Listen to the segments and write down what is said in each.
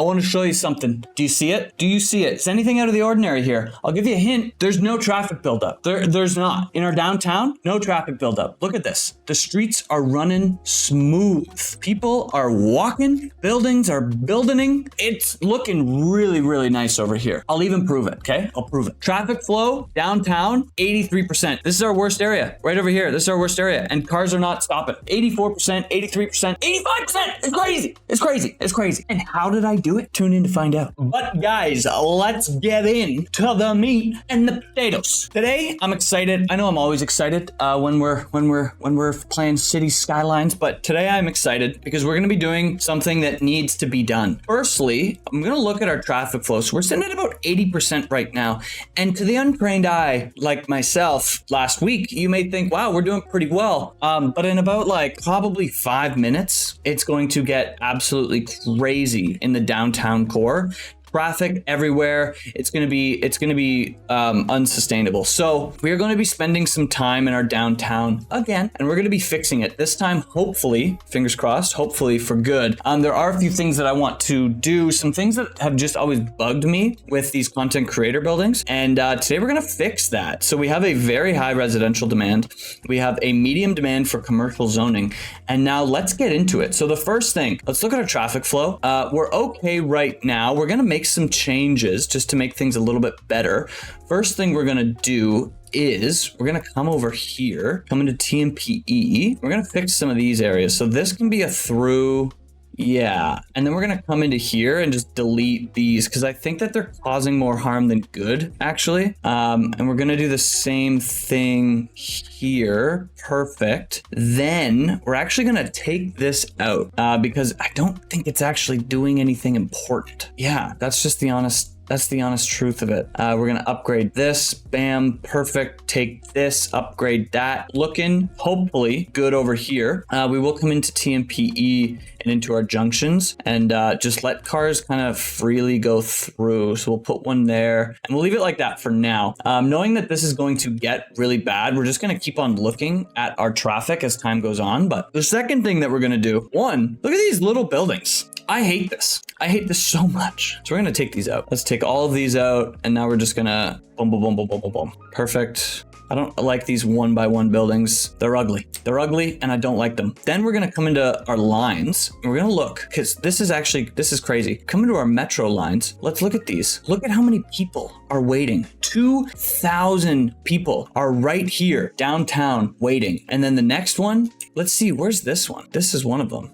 I want to show you something. Do you see it? Do you see it? Is anything out of the ordinary here? I'll give you a hint. There's no traffic buildup. There's not. In our downtown, no traffic buildup. Look at this. The streets are running smooth. People are walking. Buildings are building. It's looking really, really nice over here. I'll even prove it, okay? I'll prove it. Traffic flow, downtown, 83%. This is our worst area. Right over here. This is our worst area. And cars are not stopping. 84%, 83%, 85%. It's crazy. It's crazy. It's crazy. And how did I do it? Tune in to find out. But guys, let's get into the meat and the potatoes. Today, I'm excited. I know I'm always excited when we're playing Cities Skylines, but today I'm excited because we're going to be doing something that needs to be done. Firstly, I'm going to look at our traffic flow. So we're sitting at about 80% right now. And to the untrained eye, like myself, last week, you may think, wow, we're doing pretty well. But in about like probably 5 minutes, it's going to get absolutely crazy in the downtown core. Traffic everywhere. It's going to be unsustainable. So we are going to be spending some time in our downtown again, and we're going to be fixing it this time. Hopefully, fingers crossed, hopefully for good. There are a few things that I want to do, some things that have just always bugged me with these content creator buildings. And today we're going to fix that. So we have a very high residential demand. We have a medium demand for commercial zoning. And now let's get into it. So the first thing, let's look at our traffic flow. We're okay right now. We're going to make some changes just to make things a little bit better. First thing we're going to do is we're going to come over here, come into TMPE. We're going to fix some of these areas. So this can be a through. Yeah. And then we're going to come into here and just delete these because I think that they're causing more harm than good, actually. And we're going to do the same thing here. Perfect. Then we're actually going to take this out because I don't think it's actually doing anything important. Yeah, that's just the honest. That's the honest truth of it. We're gonna upgrade this, bam, perfect. Take this, upgrade that. Looking hopefully good over here. We will come into TMPE and into our junctions and just let cars kind of freely go through. So we'll put one there and we'll leave it like that for now. Knowing that this is going to get really bad, we're just gonna keep on looking at our traffic as time goes on. But the second thing that we're gonna do, one, look at these little buildings. I hate this. I hate this so much. So we're gonna take these out. Let's take all of these out. And now we're just gonna boom, boom, boom, boom, boom, boom, boom. Perfect. I don't like these 1x1 buildings. They're ugly. They're ugly and I don't like them. Then we're gonna come into our lines and we're gonna look, because this is crazy. Come into our metro lines. Let's look at these. Look at how many people are waiting. 2,000 people are right here downtown waiting. And then the next one, let's see, where's this one? This is one of them.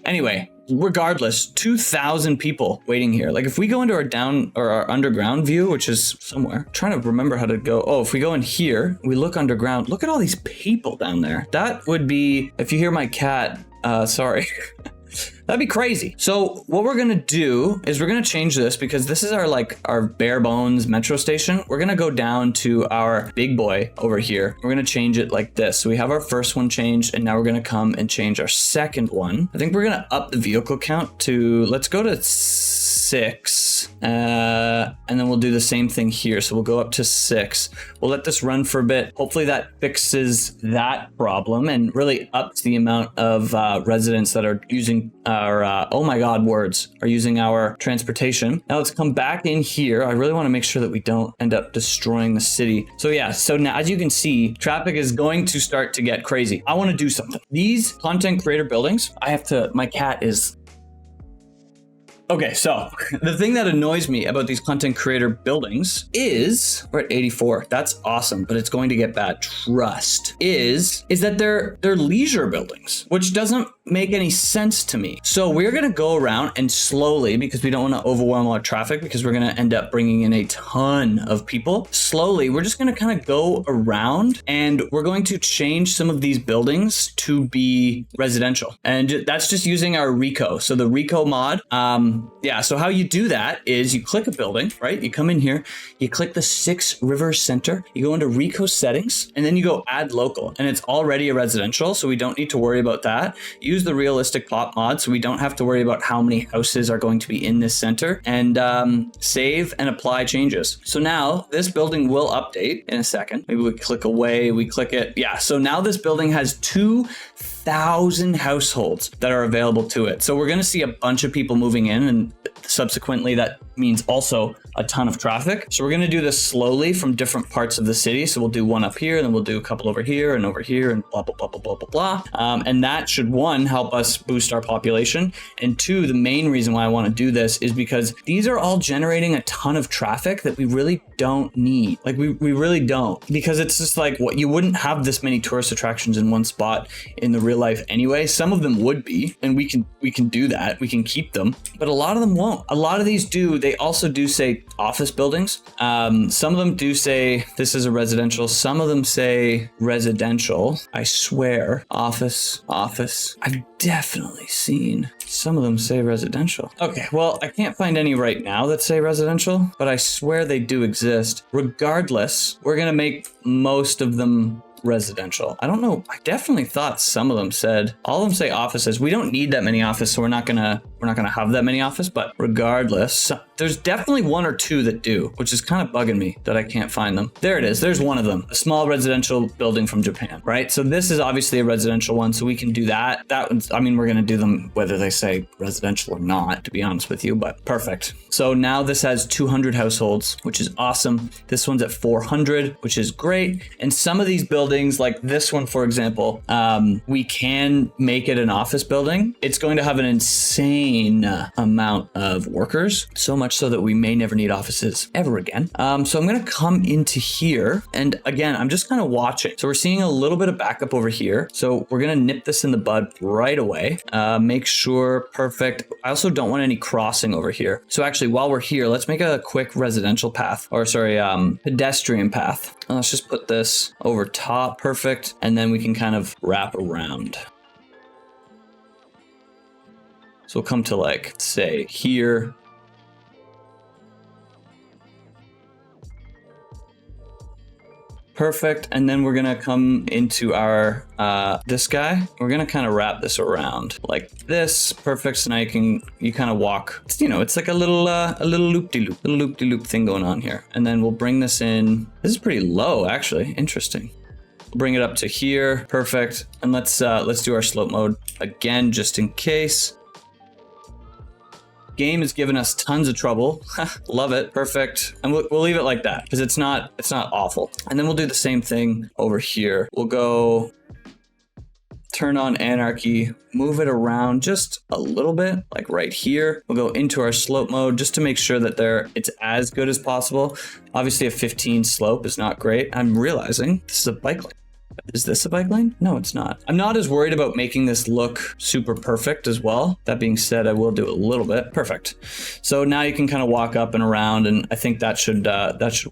Anyway, regardless, 2,000 people waiting here. Like if we go into our underground view, which is somewhere, I'm trying to remember how to go. Oh, if we go in here, we look underground, look at all these people down there. That would be, if you hear my cat, sorry. That'd be crazy. So what we're gonna do is we're gonna change this because this is our bare bones metro station. We're gonna go down to our big boy over here. We're gonna change it like this. So we have our first one changed and now we're gonna come and change our second one. I think we're gonna up the vehicle count to, let's go to 6. And then we'll do the same thing here. So we'll go up to 6. We'll let this run for a bit. Hopefully that fixes that problem and really ups the amount of residents that are using our, oh my God, words, are using our transportation. Now let's come back in here. I really want to make sure that we don't end up destroying the city. So yeah, so now as you can see, traffic is going to start to get crazy. I want to do something. These content creator buildings, my cat is... Okay, so the thing that annoys me about these content creator buildings is, we're at 84. That's awesome, but it's going to get bad. Trust is that they're leisure buildings, which doesn't make any sense to me. So we're going to go around and slowly, because we don't want to overwhelm our traffic, because we're going to end up bringing in a ton of people. Slowly, we're just going to kind of go around and we're going to change some of these buildings to be residential. And that's just using our Rico. So the Rico mod, yeah, so how you do that is you click a building, right? You come in here, you click the 6 Rivers Center, you go into Rico settings, and then you go add local, and it's already a residential, so we don't need to worry about that. Use the realistic plot mod, so we don't have to worry about how many houses are going to be in this center, and save and apply changes. So now this building will update in a second. Maybe we click away, we click it. Yeah, so now this building has 2,000 households that are available to it. So we're going to see a bunch of people moving in, and subsequently that means also a ton of traffic. So we're going to do this slowly from different parts of the city. So we'll do one up here, and then we'll do a couple over here and blah, blah, blah, blah, blah, blah, blah. And that should, one, help us boost our population. And two, the main reason why I want to do this is because these are all generating a ton of traffic that we really don't need. Like we really don't, because it's just like, what, you wouldn't have this many tourist attractions in one spot in the real life anyway. Some of them would be, and we can do that. We can keep them, but a lot of them won't. A lot of these do. They also do say office buildings. Some of them do say this is a residential. Some of them say residential. I swear, office. I've definitely seen some of them say residential. Okay, well, I can't find any right now that say residential, but I swear they do exist. Regardless, we're gonna make most of them residential. I don't know. I definitely thought some of them said, all of them say offices. We don't need that many offices, so we're not gonna have that many offices, but regardless, there's definitely one or two that do, which is kind of bugging me that I can't find them. There it is. There's one of them, a small residential building from Japan, right? So this is obviously a residential one, so we can do that. That one's, I mean, we're going to do them whether they say residential or not, to be honest with you, but perfect. So now this has 200 households, which is awesome. This one's at 400, which is great. And some of these buildings, like this one, for example, we can make it an office building. It's going to have an insane amount of workers, so much so that we may never need offices ever again. So I'm going to come into here, and again, I'm just kind of watching. So we're seeing a little bit of backup over here. So we're going to nip this in the bud right away. Make sure, perfect. I also don't want any crossing over here. So actually, while we're here, let's make a quick residential path, or sorry, pedestrian path. And let's just put this over top, perfect. And then we can kind of wrap around. So we'll come to, like, say here. Perfect. And then we're going to come into our, this guy. We're going to kind of wrap this around like this. Perfect. So now you kind of walk, it's, you know, it's like a little loop-de-loop thing going on here. And then we'll bring this in. This is pretty low, actually. Interesting. Bring it up to here. Perfect. And let's do our slope mode again, just in case. Game has given us tons of trouble. Love it. Perfect. And we'll leave it like that because it's not awful. And then we'll do the same thing over here. We'll go turn on anarchy, move it around just a little bit, like right here. We'll go into our slope mode just to make sure that it's as good as possible. Obviously a 15 slope is not great. I'm realizing this is a bike lane. Is this a bike lane? No, it's not. I'm not as worried about making this look super perfect as well. That being said, I will do a little bit. Perfect. So now you can kind of walk up and around, and I think that should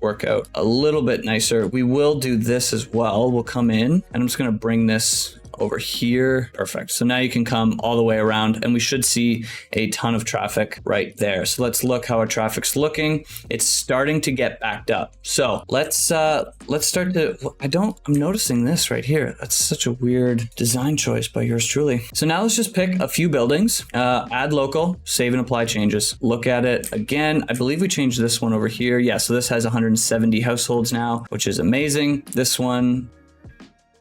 work out a little bit nicer. We will do this as well. We'll come in, and I'm just going to bring this over here. Perfect. So now you can come all the way around, and we should see a ton of traffic right there. So let's look how our traffic's looking. It's starting to get backed up. So let's start to, I'm noticing this right here. That's such a weird design choice by yours truly. So now let's just pick a few buildings, add local, save and apply changes. Look at it again. I believe we changed this one over here. Yeah. So this has 170 households now, which is amazing. This one,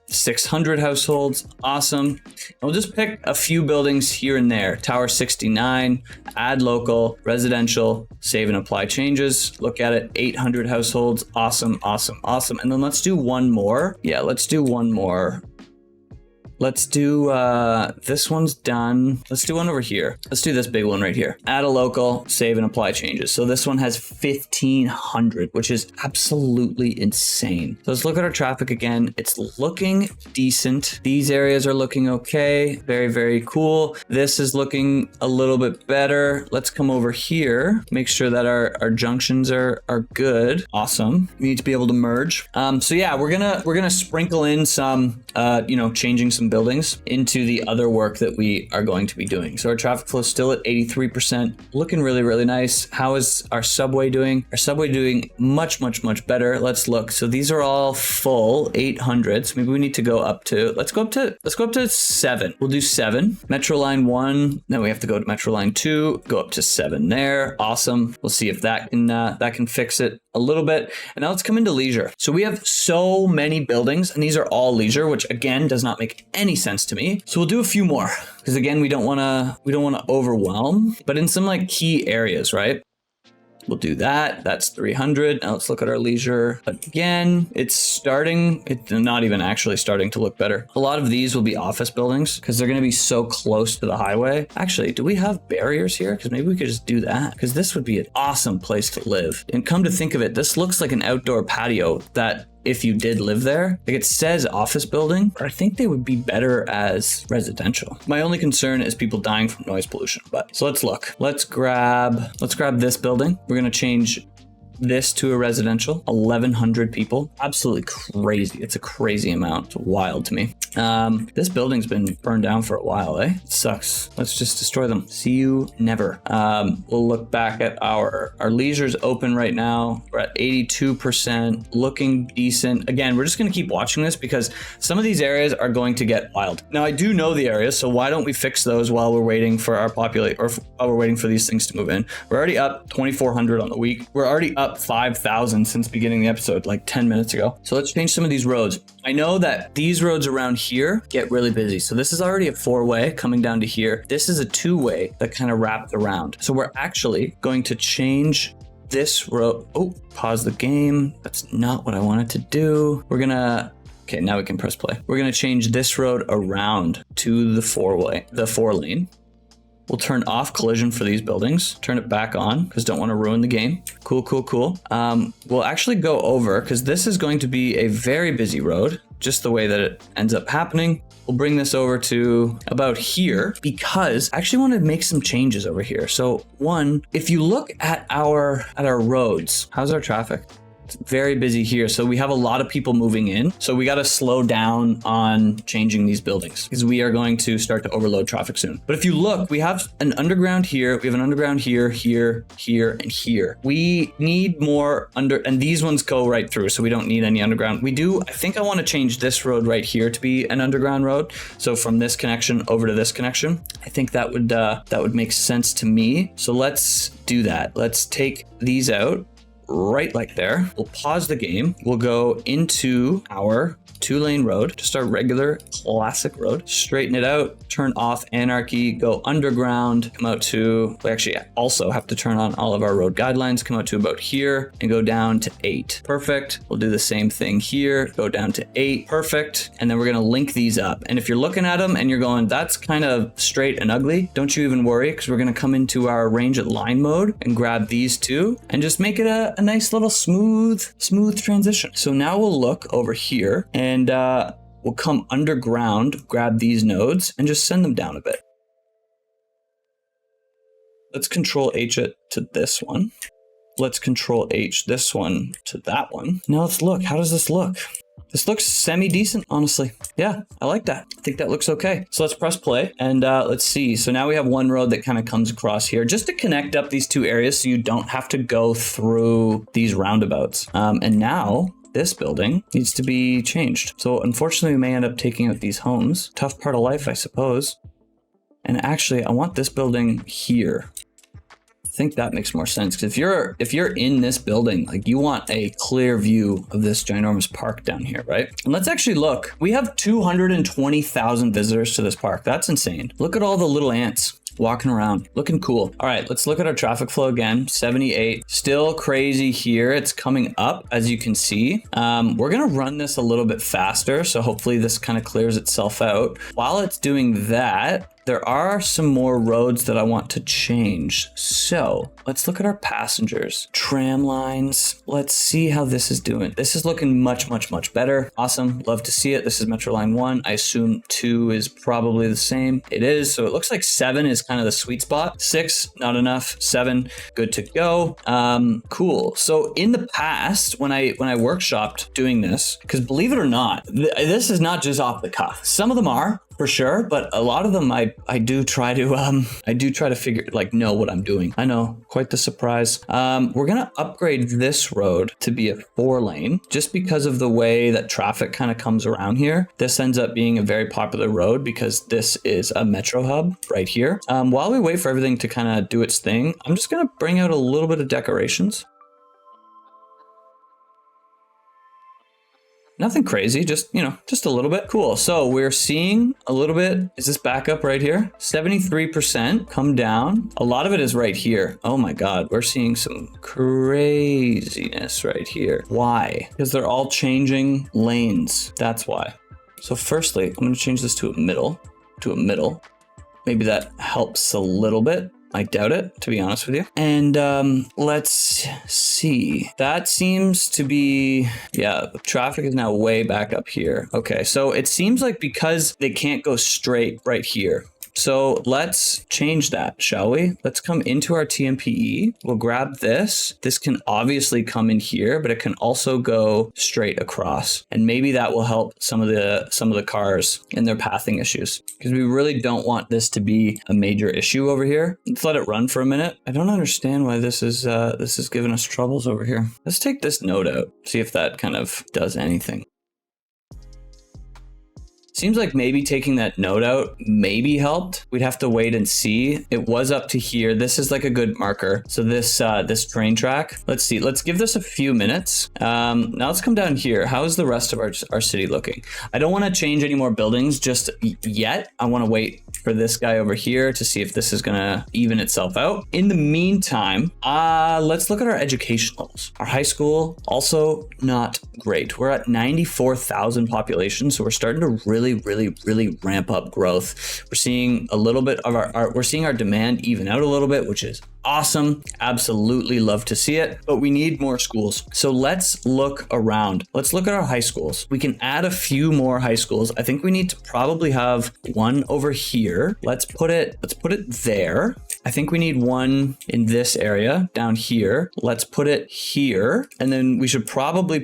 600 households. Awesome. And we'll just pick a few buildings here and there. Tower 69, add local, residential, save and apply changes. Look at it, 800 households. Awesome, awesome, awesome. And then let's do one more. Yeah, let's do one more. Let's do, this one's done. Let's do one over here. Let's do this big one right here. Add a local, save and apply changes. So this one has 1,500, which is absolutely insane. So let's look at our traffic again. It's looking decent. These areas are looking okay. Very, very cool. This is looking a little bit better. Let's come over here. Make sure that our junctions are good. Awesome. We need to be able to merge. So yeah, we're gonna sprinkle in some, changing some buildings into the other work that we are going to be doing. So our traffic flow is still at 83%, looking really, really nice. How is our subway doing? Our subway doing much, much, much better. Let's look. So these are all full, 800. So maybe we need to go up to, let's go up to 7. We'll do 7. Metro line 1. Then we have to go to Metro line 2, go up to 7 there. Awesome. We'll see if that can fix it a little bit. And now let's come into leisure. So we have so many buildings, and these are all leisure, which again does not make any sense to me. So we'll do a few more because again, we don't want to overwhelm, but in some like key areas, right? We'll do that. That's 300. Now let's look at our leisure. Again, it's not even actually starting to look better. A lot of these will be office buildings because they're going to be so close to the highway. Actually, do we have barriers here? Because maybe we could just do that because this would be an awesome place to live. And come to think of it, this looks like an outdoor patio that if you did live there, like it says office building, but I think they would be better as residential. My only concern is people dying from noise pollution. But so let's look. Let's grab this building. We're gonna change this to a residential, 1,100 people. Absolutely crazy. It's a crazy amount. It's wild to me. This building's been burned down for a while, eh? It sucks. Let's just destroy them. See you never. We'll look back at our leisure's open right now. We're at 82%, looking decent. Again, we're just gonna keep watching this because some of these areas are going to get wild. Now I do know the areas, so why don't we fix those while we're waiting for our while we're waiting for these things to move in. We're already up 2,400 on the week. We're already up 5,000 since beginning the episode, like 10 minutes ago. So let's change some of these roads. I know that these roads around here get really busy. So this is already a 4-way coming down to here. This is a 2-way that kind of wrapped around. So we're actually going to change this road. Oh, pause the game. That's not what I wanted to do. Okay, now we can press play. We're gonna change this road around to the 4-lane. We'll turn off collision for these buildings, turn it back on because don't want to ruin the game. Cool. We'll actually go over because this is going to be a very busy road, just the way that it ends up happening. We'll bring this over to about here because I actually want to make some changes over here. So one, if you look at our roads, how's our traffic? It's very busy here. So we have a lot of people moving in. So we got to slow down on changing these buildings because we are going to start to overload traffic soon. But if you look, we have an underground here. We have an underground here, here, and here. We need more and these ones go right through. So we don't need any underground. I think I want to change this road right here to be an underground road. So from this connection over to this connection, I think that would make sense to me. So let's do that. Let's take these out. Right like there. We'll pause the game. We'll go into our 2-lane road, just our regular classic road, straighten it out, turn off anarchy, go underground, come out to, we actually also have to turn on all of our road guidelines, come out to about here and go down to 8. Perfect. We'll do the same thing here, go down to 8. Perfect. And then we're going to link these up. And if you're looking at them and you're going, that's kind of straight and ugly, don't you even worry because we're going to come into our range at line mode and grab these two and just make it a nice little smooth transition. So now we'll look over here and we'll come underground, grab these nodes and just send them down a bit. Let's control H it to this one. Let's control H this one to that one. Now let's look. How does this look? This looks semi-decent, honestly. Yeah, I like that. I think that looks okay. So let's press play and let's see. So now we have one road that kind of comes across here just to connect up these two areas so you don't have to go through these roundabouts. And now this building needs to be changed. So unfortunately, we may end up taking out these homes. Tough part of life, I suppose. And actually, I want this building here. I think that makes more sense because if you're in this building, like you want a clear view of this ginormous park down here, right? And let's actually look. We have 220,000 visitors to this park. That's insane. Look at all the little ants walking around, looking cool. All right, let's look at our traffic flow again. 78, still crazy here. It's coming up, as you can see. We're gonna run this a little bit faster, so hopefully this kind of clears itself out. While it's doing that, there are some more roads that I want to change. So let's look at our passengers. Tram lines. Let's see how this is doing. This is looking much better. Awesome. Love to see it. This is Metro Line 1. I assume 2 is probably the same. It is. So it looks like 7 is kind of the sweet spot. 6, not enough. 7, good to go. Cool. So in the past, when I workshopped doing this, because believe it or not, this is not just off the cuff. Some of them are, for sure, but a lot of them I do try to figure, like, know what I'm doing. I know, quite the surprise. We're gonna upgrade this road to be a 4-lane just because of the way that traffic kind of comes around here. This ends up being a very popular road because this is a metro hub right here. While we wait for everything to kind of do its thing, I'm just gonna bring out a little bit of decorations. Nothing crazy, just, just a little bit. Cool. So we're seeing a little bit. Is this back up right here? 73% come down. A lot of it is right here. Oh my God. We're seeing some craziness right here. Why? Because they're all changing lanes. That's why. So firstly, I'm going to change this to a middle. Maybe that helps a little bit. I doubt it, to be honest with you. And let's see. That seems to be, yeah, the traffic is now way back up here. Okay, so it seems like because they can't go straight right here. So let's change that, shall we? Let's come into our TMPE. We'll grab this. This can obviously come in here, but it can also go straight across. And maybe that will help some of the cars in their pathing issues, because we really don't want this to be a major issue over here. Let's let it run for a minute. I don't understand why this is giving us troubles over here. Let's take this node out, see if that kind of does anything. Seems like maybe taking that node out maybe helped. We'd have to wait and see. It was up to here. This is like a good marker. So this train track, let's see. Let's give this a few minutes. Now let's come down here. How is the rest of our city looking? I don't want to change any more buildings just yet. I want to wait for this guy over here to see if this is going to even itself out. In the meantime, let's look at our education levels. Our high school, also not great. We're at 94,000 population. So we're starting to really ramp up growth. We're seeing a little bit of we're seeing our demand even out a little bit, which is awesome. Absolutely love to see it, but we need more schools. So let's look around. Let's look at our high schools. We can add a few more high schools. I think we need to probably have one over here. Let's put it there. I think we need one in this area down here. Let's put it here. And then we should probably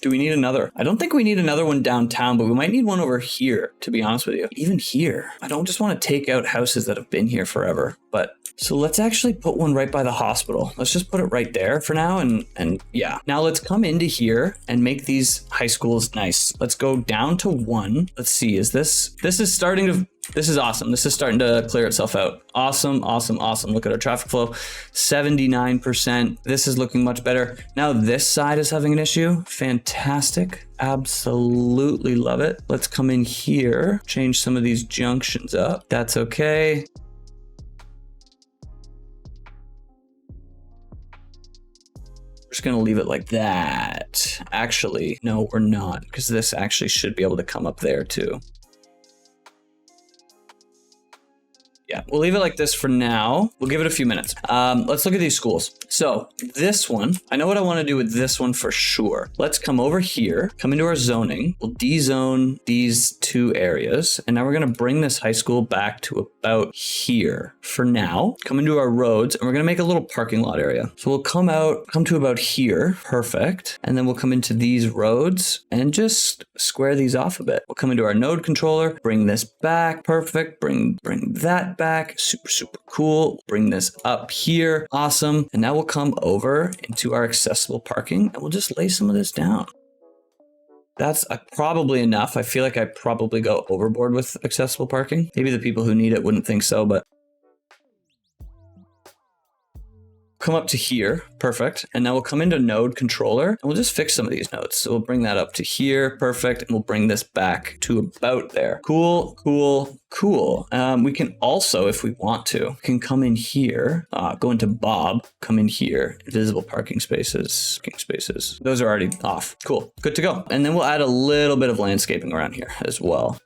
do we need another? I don't think we need another one downtown, but we might need one over here, to be honest with you. Even here, I don't just want to take out houses that have been here forever, but so let's actually put one right by the hospital. Let's just put it right there for now. And yeah, now let's come into here and make these high schools nice. Let's go down to one. Let's see, this is awesome. This is starting to clear itself out. Awesome. Look at our traffic flow, 79%. This is looking much better. Now this side is having an issue. Fantastic. Absolutely love it. Let's come in here, change some of these junctions up. That's okay. We're just gonna leave it like that. Actually, no, we're not, because this actually should be able to come up there too. Yeah, we'll leave it like this for now. We'll give it a few minutes. Let's look at these schools. So this one, I know what I want to do with this one for sure. Let's come over here, come into our zoning. We'll de-zone these two areas. And now we're going to bring this high school back to about here for now. Come into our roads, and we're going to make a little parking lot area. So we'll come to about here. Perfect. And then we'll come into these roads and just square these off a bit. We'll come into our node controller, bring this back. Perfect. Bring that back. Super cool. Bring this up here. Awesome. And now we'll come over into our accessible parking and we'll just lay some of this down. That's probably enough. I feel like I probably go overboard with accessible parking. Maybe the people who need it wouldn't think so, but come up to here. Perfect. And now we'll come into node controller and we'll just fix some of these nodes. So we'll bring that up to here. Perfect. And we'll bring this back to about there. Cool. We can also, if we want to, can come in here, go into Bob, come in here, invisible parking spaces. Those are already off. Cool. Good to go. And then we'll add a little bit of landscaping around here as well.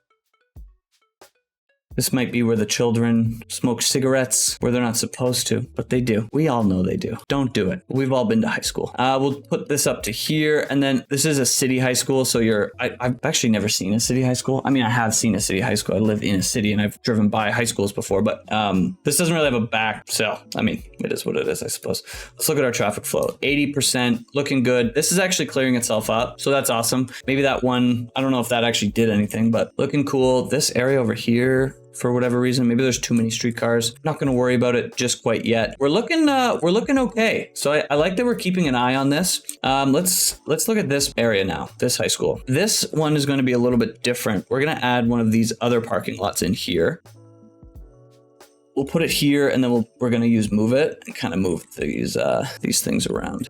This might be where the children smoke cigarettes where they're not supposed to, but they do. We all know they do. Don't do it. We've all been to high school. We'll put this up to here. And then this is a city high school. So I've actually never seen a city high school. I mean, I have seen a city high school. I live in a city and I've driven by high schools before, but this doesn't really have a back. So, I mean, it is what it is, I suppose. Let's look at our traffic flow. 80%, looking good. This is actually clearing itself up. So that's awesome. Maybe that one, I don't know if that actually did anything, but looking cool. This area over here, for whatever reason, maybe there's too many streetcars. Not going to worry about it just quite yet. We're looking okay. So I like that we're keeping an eye on this. Let's look at this area now, this high school. This one is going to be a little bit different. We're going to add one of these other parking lots in here. We'll put it here, and then we're going to use move it and kind of move these things around.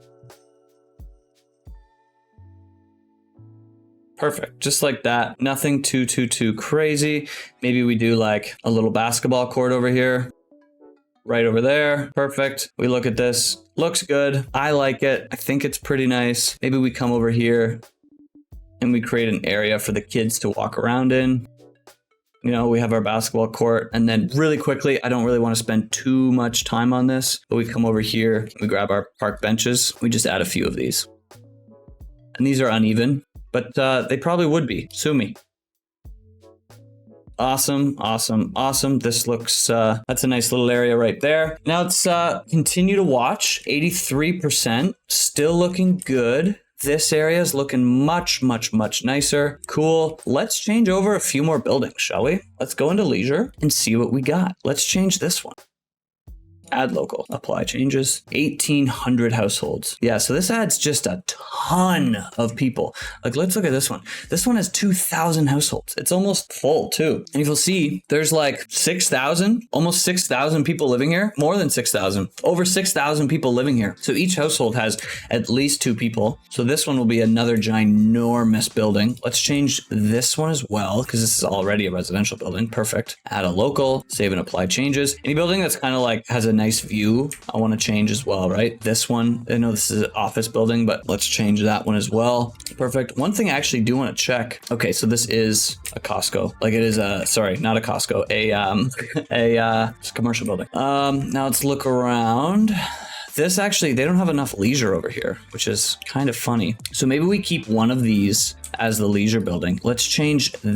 Perfect. Just like that. Nothing too crazy. Maybe we do like a little basketball court over here. Right over there. Perfect. We look at this. Looks good. I like it. I think it's pretty nice. Maybe we come over here and we create an area for the kids to walk around in. You know, we have our basketball court, and then really quickly, I don't really want to spend too much time on this, but we come over here, we grab our park benches. We just add a few of these. And these are uneven, but they probably would be. Sue me. Awesome. This looks, that's a nice little area right there. Now let's continue to watch. 83%, still looking good. This area is looking much nicer. Cool. Let's change over a few more buildings, shall we? Let's go into leisure and see what we got. Let's change this one. Add local, apply changes, 1,800 households. Yeah, so this adds just a ton of people. Like, let's look at this one. This one has 2,000 households. It's almost full too. And you'll see there's like 6,000, almost 6,000 people living here, more than 6,000, over 6,000 people living here. So each household has at least 2 people. So this one will be another ginormous building. Let's change this one as well, because this is already a residential building. Perfect. Add a local, save and apply changes. Any building that's kind of like has a nice view, I want to change as well, right? This one, I know this is an office building, but let's change that one as well. Perfect. One thing I actually do want to check. Okay, so this is a Costco. Like it is a, sorry, not a Costco, it's a commercial building. Now let's look around. This actually, they don't have enough leisure over here, which is kind of funny. So maybe we keep one of these as the leisure building. Let's change this